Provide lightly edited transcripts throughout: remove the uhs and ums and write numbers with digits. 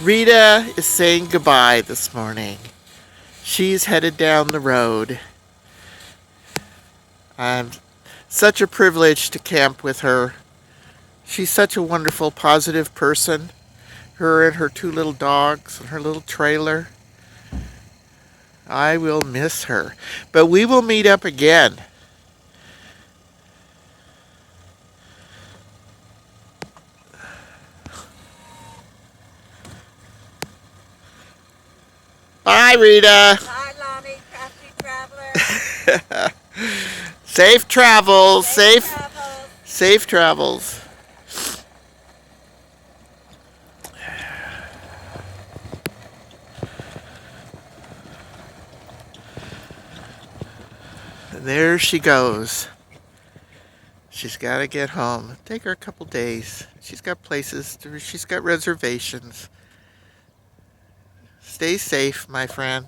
Rita is saying goodbye this morning. She's headed down the road. I'm such a privilege to camp with her. She's such a wonderful, positive person. Her and her two little dogs and her little trailer. I will miss her. But we will meet up again. Bye, Rita. Bye, Lonnie, Crafty Traveler. Safe travels. Travels. Safe travels. And there she goes. She's got to get home. Take her a couple days. She's got places. She's got reservations. Stay safe, my friend.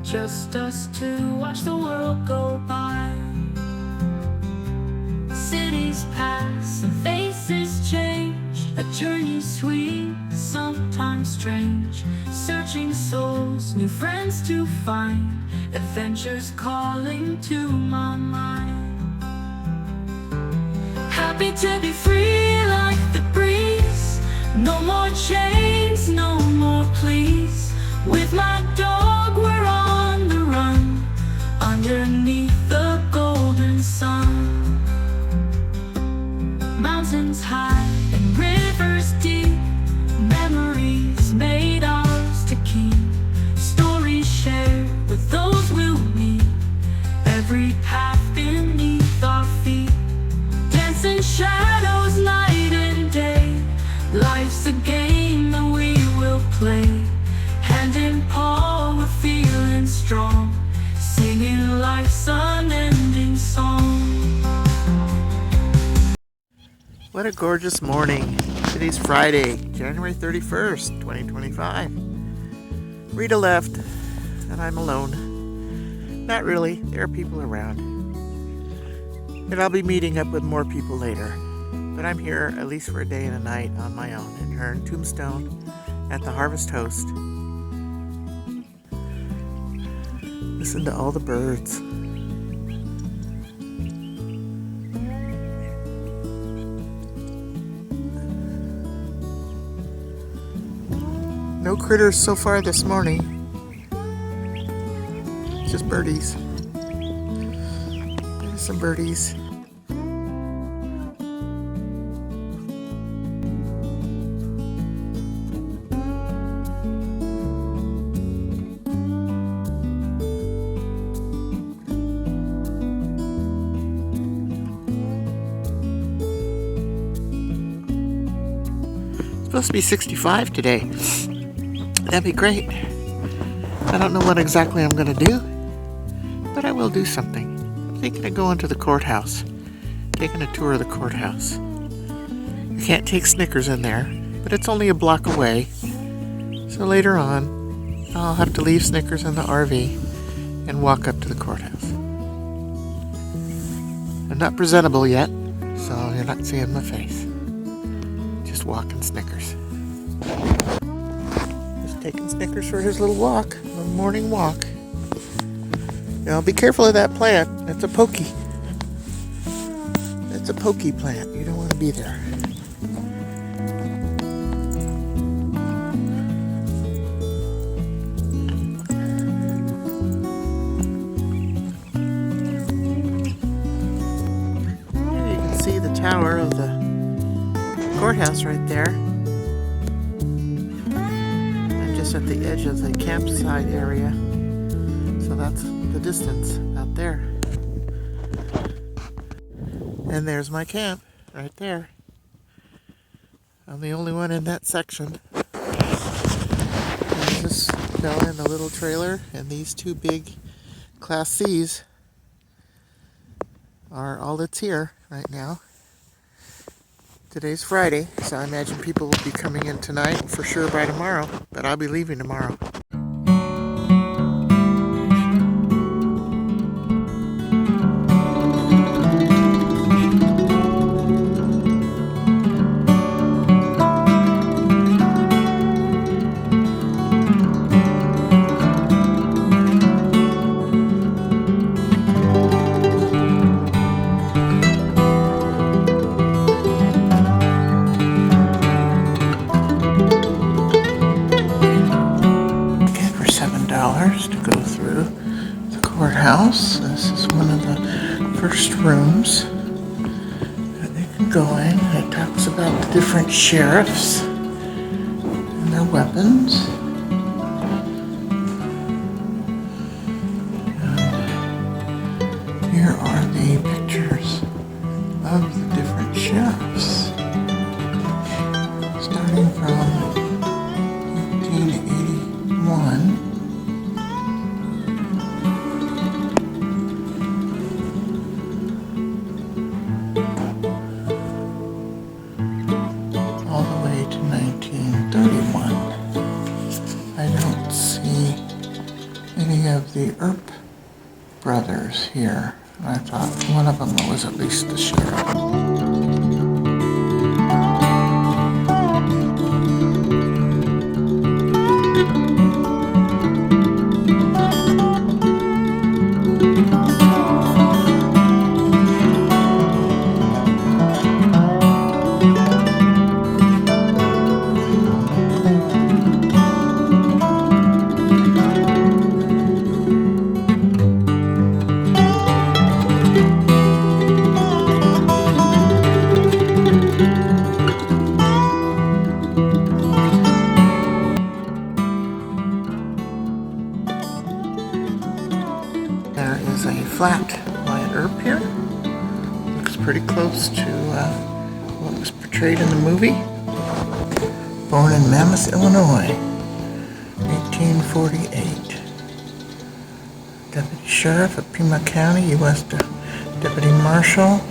Just us to watch the world go by. Cities pass and faces change. A journey sweet, sometimes strange. Searching souls, new friends to find. Adventures calling to my mind. Happy to be free like the breeze. No more chains, no more pleas. With my dog we're on the run, underneath the golden sun. Mountains high and rivers deep, memories made ours to keep. Stories shared with those we'll meet, every path beneath our feet. Dancing shadows night and day, life's a game that we will play. Hand in paw, we're feeling strong, singing life's unending song. What a gorgeous morning. Today's Friday, January 31st, 2025. Rita left, and I'm alone. Not really, there are people around. And I'll be meeting up with more people later. But I'm here at least for a day and a night on my own in her Tombstone at the Harvest Host. Listen to all the birds. No critters so far this morning. Just birdies. There's some birdies. Supposed to be 65 today. That'd be great. I don't know what exactly I'm going to do, but I will do something. I'm thinking of going to the courthouse, taking a tour of the courthouse. You can't take Snickers in there, but it's only a block away. So later on, I'll have to leave Snickers in the RV and walk up to the courthouse. I'm not presentable yet, so you're not seeing my face. Just walking Snickers. Just taking Snickers for his little walk, a morning walk. Now be careful of that plant. That's a pokey. That's a pokey plant. You don't want to be there. There you can see the tower of the courthouse right there. I'm just at the edge of the campsite area, so that's the distance out there. And there's my camp right there. I'm the only one in that section. There's this fella in the little trailer and these two big Class C's are all that's here right now. Today's Friday, so I imagine people will be coming in tonight, for sure by tomorrow, but I'll be leaving tomorrow. To go through the courthouse. This is one of the first rooms that they can go in. It talks about the different sheriffs and their weapons. And here are the pictures of the different sheriffs, starting from 1881. All the way to 1931. I don't see any of the Earp brothers here. I thought one of them was at least the sheriff. There is a flat Wyatt Earp here. Looks pretty close to what was portrayed in the movie. Born in Mammoth, Illinois, 1848. Deputy Sheriff of Pima County, U.S. Deputy Marshal,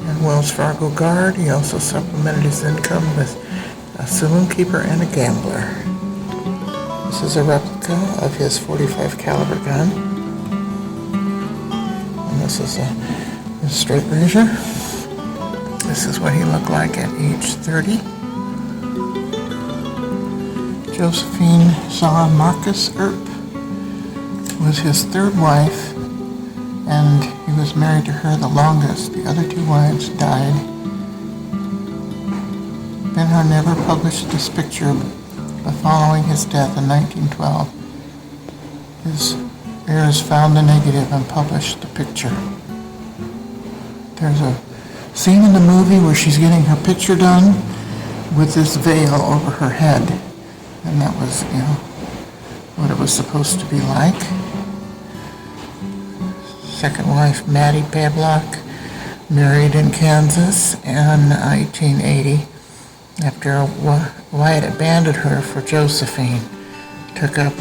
and Wells Fargo Guard. He also supplemented his income with a saloon keeper and a gambler. This is a replica of his .45 caliber gun. This is a straight razor. This is what he looked like at age 30. Josephine Zara Marcus Earp was his third wife, and he was married to her the longest. The other two wives died. Ben-Hur never published this picture, but following his death in 1912, his heirs found the negative and published the picture. There's a scene in the movie where she's getting her picture done with this veil over her head, and that was, what it was supposed to be like. Second wife, Maddie Pablock, married in Kansas in 1880 after Wyatt abandoned her for Josephine, took up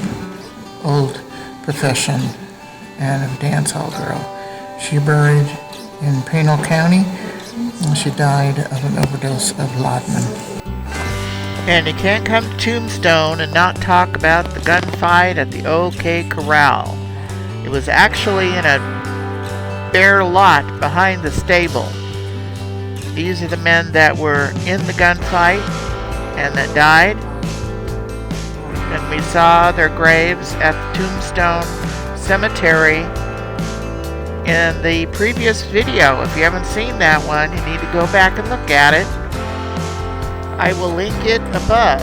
old profession and a dance hall girl. She buried in Pinal County, and she died of an overdose of laudanum. And you can't come to Tombstone and not talk about the gunfight at the OK Corral. It was actually in a bare lot behind the stable. These are the men that were in the gunfight and that died. And we saw their graves at the Tombstone Cemetery in the previous video. If you haven't seen that one, you need to go back and look at it. I will link it above.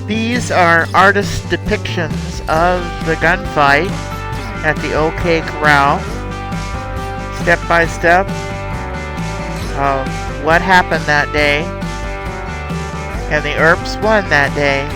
These are artist depictions of the gunfight at the OK Corral. Step by step of what happened that day. And the Earps won that day.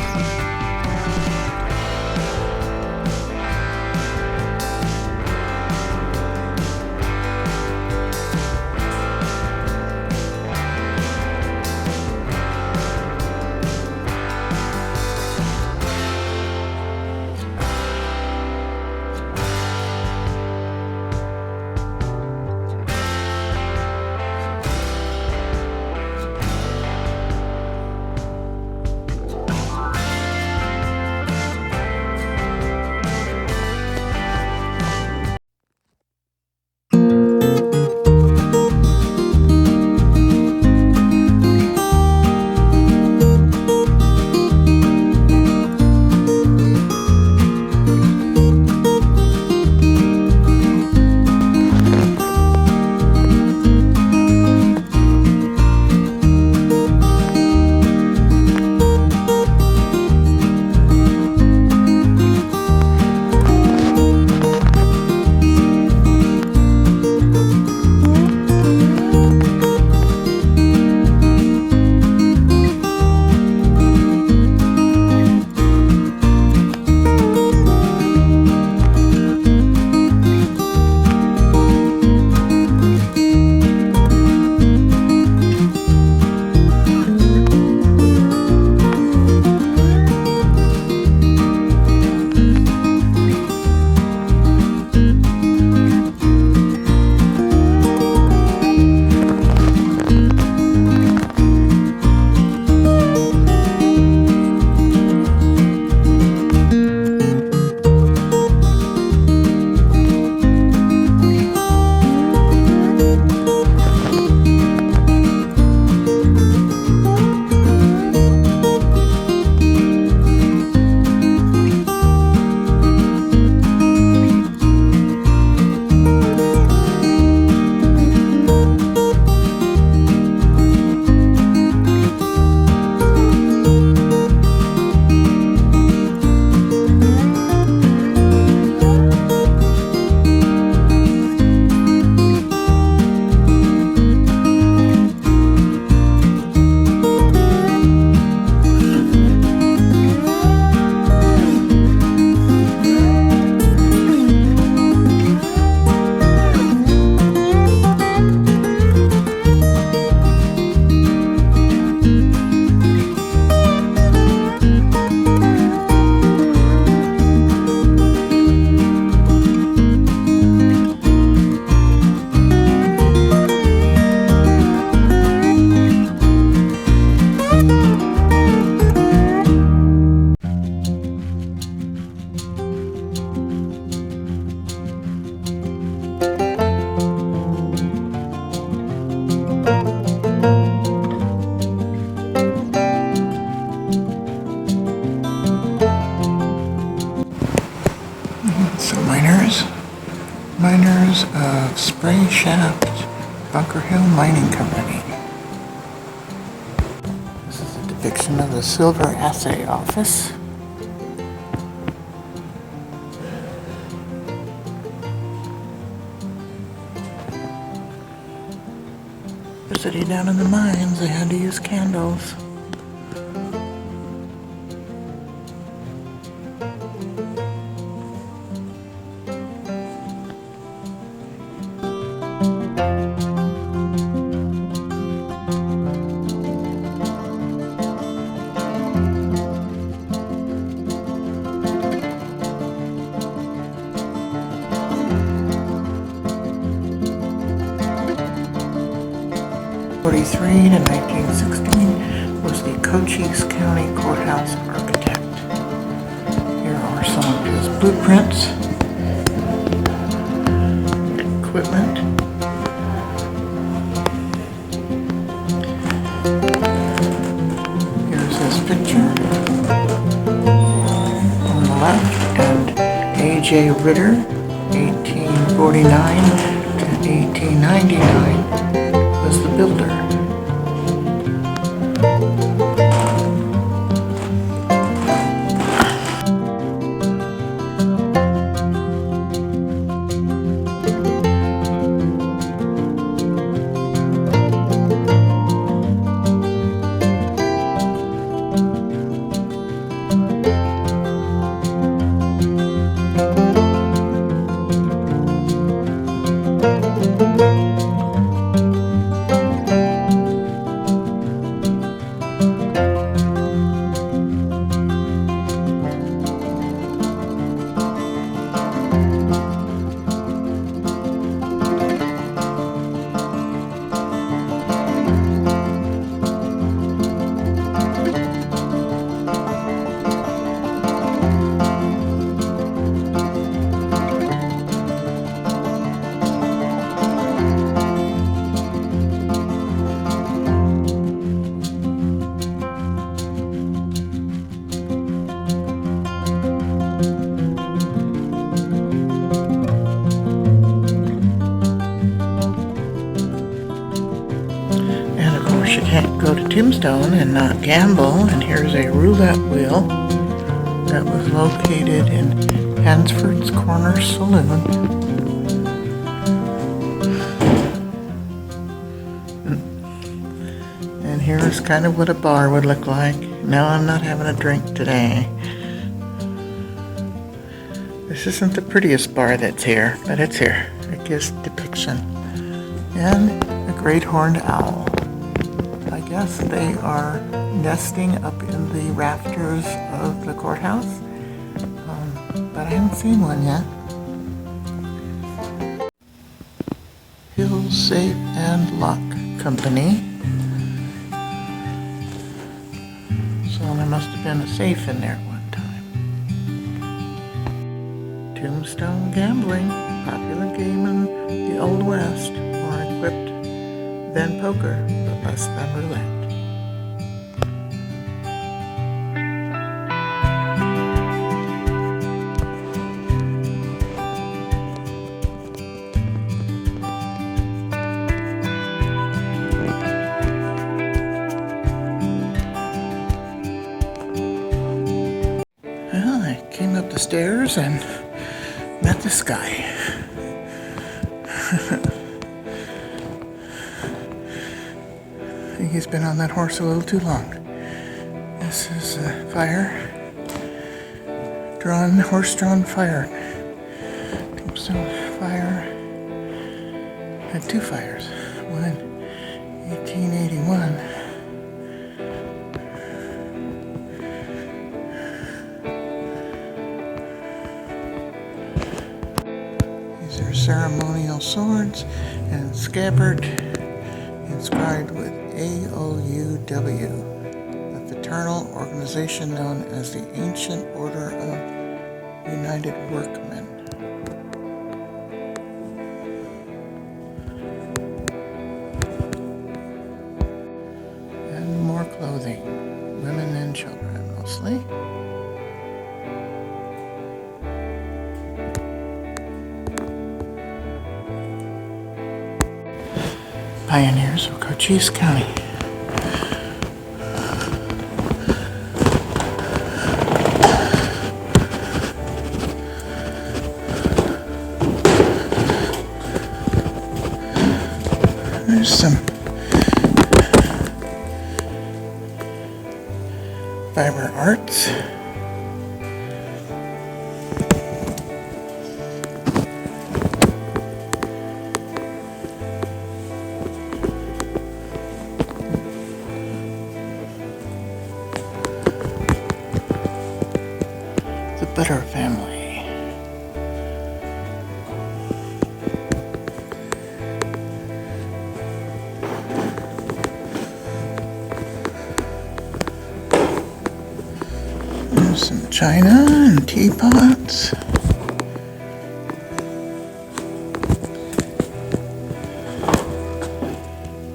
Miners of Spray Shaft Bunker Hill Mining Company. This is a depiction of the silver assay office. The city down in the mines, they had to use candles. '43 to 1916 was the Cochise County Courthouse architect. Here are some of his blueprints, equipment. Here's his picture on the left, and A.J. Ritter, 1849 to 1899. Was the builder. You can't go to Tombstone and not gamble, and here's a roulette wheel that was located in Hansford's Corner Saloon. And here's kind of what a bar would look like. No, I'm not having a drink today. This isn't the prettiest bar that's here, but it's here. It gives depiction. And a great horned owl. I guess they are nesting up in the rafters of the courthouse, but I haven't seen one yet. Hill Safe and Lock Company. So there must have been a safe in there at one time. Tombstone Gambling, popular game in the Old West, more equipped than poker, but less than roulette. Well, I came up the stairs and met this guy. I think he's been on that horse a little too long. This is a horse-drawn fire. Tombstone fire had two fires. One in 1881. These are ceremonial swords and scabbard inscribed with AOUW, a fraternal organization known as the Ancient Order of United Workmen. And more clothing, women and children mostly. pioneers of Cochise County. There's some fiber arts. The Butter family. There's some china and teapots.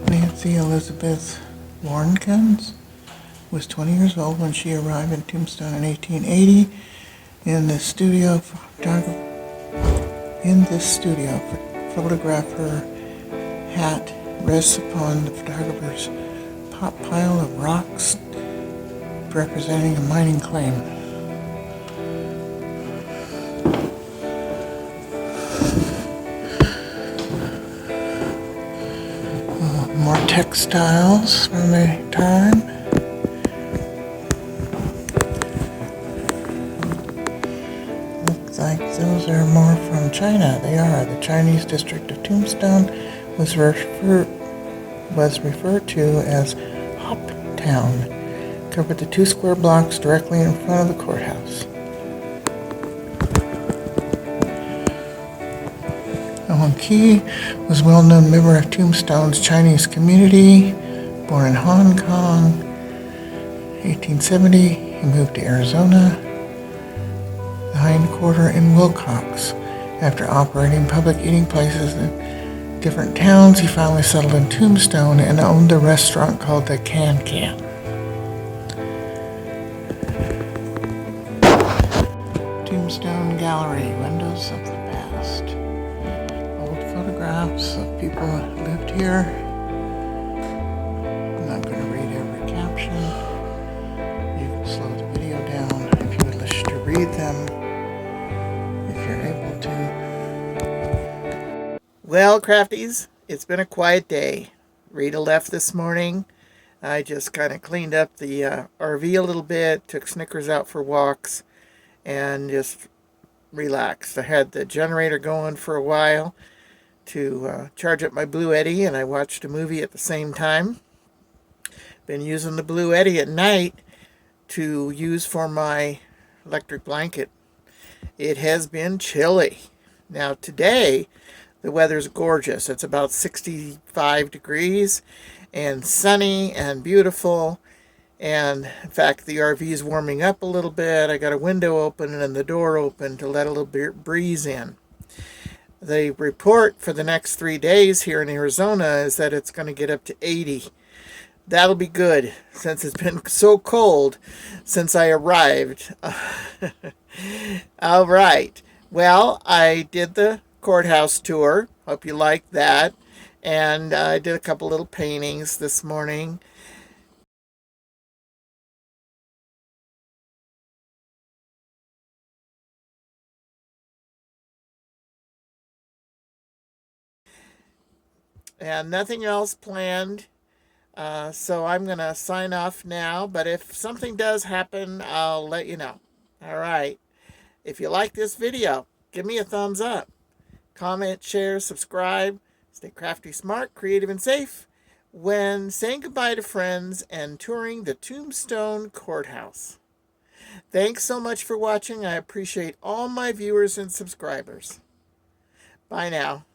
Nancy Elizabeth Warnkins was 20 years old when she arrived in Tombstone in 1880. In this studio, photographer hat rests upon the photographer's pile of rocks representing a mining claim. More textiles from the time. Looks like those are more from China. They are. The Chinese district of Tombstone was referred to as Hop Town. Covered the 2 square blocks directly in front of the courthouse. Owen Key was a well-known member of Tombstone's Chinese community. Born in Hong Kong, 1870, he moved to Arizona, the Hindquarter in Wilcox. After operating public eating places in different towns, he finally settled in Tombstone and owned a restaurant called the Can Can. Tombstone Gallery, Windows of the Past. Old photographs of people who lived here. I'm not going to read every caption. You can slow the video down if you would wish to read them, if you're able to. Well, Crafties, it's been a quiet day. Rita left this morning. I just kind of cleaned up the RV a little bit, took Snickers out for walks, and just relaxed. I had the generator going for a while to charge up my Blue Eddy, and I watched a movie at the same time. Been using the Blue Eddy at night to use for my electric blanket. It has been chilly. Now today, the weather's gorgeous. It's about 65 degrees and sunny and beautiful. And in fact, the RV is warming up a little bit. I got a window open and the door open to let a little bit breeze in. The report for the next 3 days here in Arizona is that it's going to get up to 80. That'll be good since it's been so cold since I arrived. All right. Well, I did the courthouse tour. Hope you liked that. And I did a couple little paintings this morning. And nothing else planned. So I'm going to sign off now. But if something does happen, I'll let you know. All right. If you like this video, give me a thumbs up. Comment, share, subscribe. Stay crafty, smart, creative, and safe when saying goodbye to friends and touring the Tombstone Courthouse. Thanks so much for watching. I appreciate all my viewers and subscribers. Bye now.